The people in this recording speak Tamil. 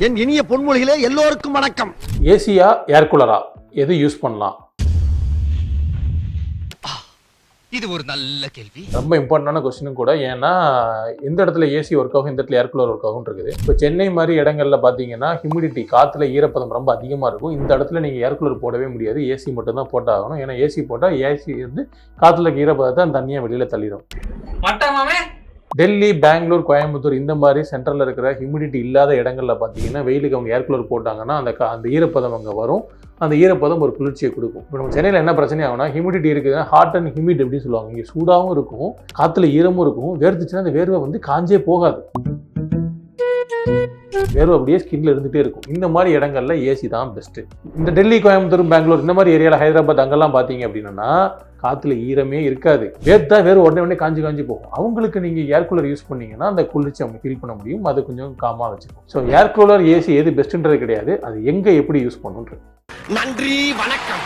என் இனிய பொன்மொழிகளே எல்லோருக்கும் வணக்கம். ஏசியா ஏர் கூலரா எது யூஸ் பண்ணலாம்? இது ஒரு நல்ல கேள்வி. ரொம்ப இம்பார்ட்டன்டான கொஸ்டினும் கூட. ஏன்னா எந்த இடத்துல ஏசி ஒர்க் ஆகும், இந்த இடத்துல ஏர் கூலர் ஒர்க் ஆகும் இருக்குது. இப்போ சென்னை மாதிரி இடங்கள்ல பார்த்தீங்கன்னா ஹியூமிடிட்டி, காற்றுல ஈரப்பதம் ரொம்ப அதிகமாக இருக்கும். இந்த இடத்துல நீங்கள் ஏர் கூலர் போடவே முடியாது, ஏசி மட்டும் தான் போட்டாகணும். ஏன்னா ஏசி போட்டால் ஏசி வந்து காற்றுல ஈரப்பதத்தை அந்த தண்ணியை வெளியில் தள்ளிடும். டெல்லி, பெங்களூர், கோயம்புத்தூர் இந்த மாதிரி சென்ட்ரலில் இருக்கிற ஹியூமிடிட்டி இல்லாத இடங்கள்ல பார்த்தீங்கன்னா வெயிலுக்கு அவங்க ஏர் கூலர் போட்டாங்கன்னா அந்த ஈரப்பதம் அங்கே வரும். அந்த ஈரப்பதம் ஒரு குளிர்ச்சியை கொடுக்கும். இப்போ நம்ம சென்னையில் என்ன பிரச்சனை ஆகும்னா, ஹியூமிடிட்டி இருக்குதுன்னா ஹாட் அண்ட் ஹியூமிட் அப்படின்னு சொல்லுவாங்க. இங்கே சூடாகவும் இருக்கும், காற்றுல ஈரமும் இருக்கும். வேர்த்துச்சுன்னா அந்த வேர்வை வந்து காஞ்சே போகாது, வேர்வை அப்படியே ஸ்கின்ல இருந்துகிட்டே இருக்கும். இந்த மாதிரி இடங்கள்ல ஏசி தான் பெஸ்ட்டு. இந்த டெல்லி, கோயம்புத்தூர், பெங்களூர் இந்த மாதிரி ஏரியாவில், ஹைதராபாத் அங்கெல்லாம் பார்த்தீங்க அப்படின்னா காற்றுல ஈரமே இருக்காது. வேர்த்தா வேறு உடனே காஞ்சி போகும். அவங்களுக்கு நீங்கள் ஏர் கூலர் யூஸ் பண்ணீங்கன்னா அந்த குளிர்ச்சி அவங்க ஃபீல் பண்ண முடியும். அது கொஞ்சம் காமாக வச்சுக்கும். ஸோ ஏர் கூலர், ஏசி எது பெஸ்ட்டுன்றது கிடையாது, அது எங்கே எப்படி யூஸ் பண்ணுன்றது. நன்றி, வணக்கம்.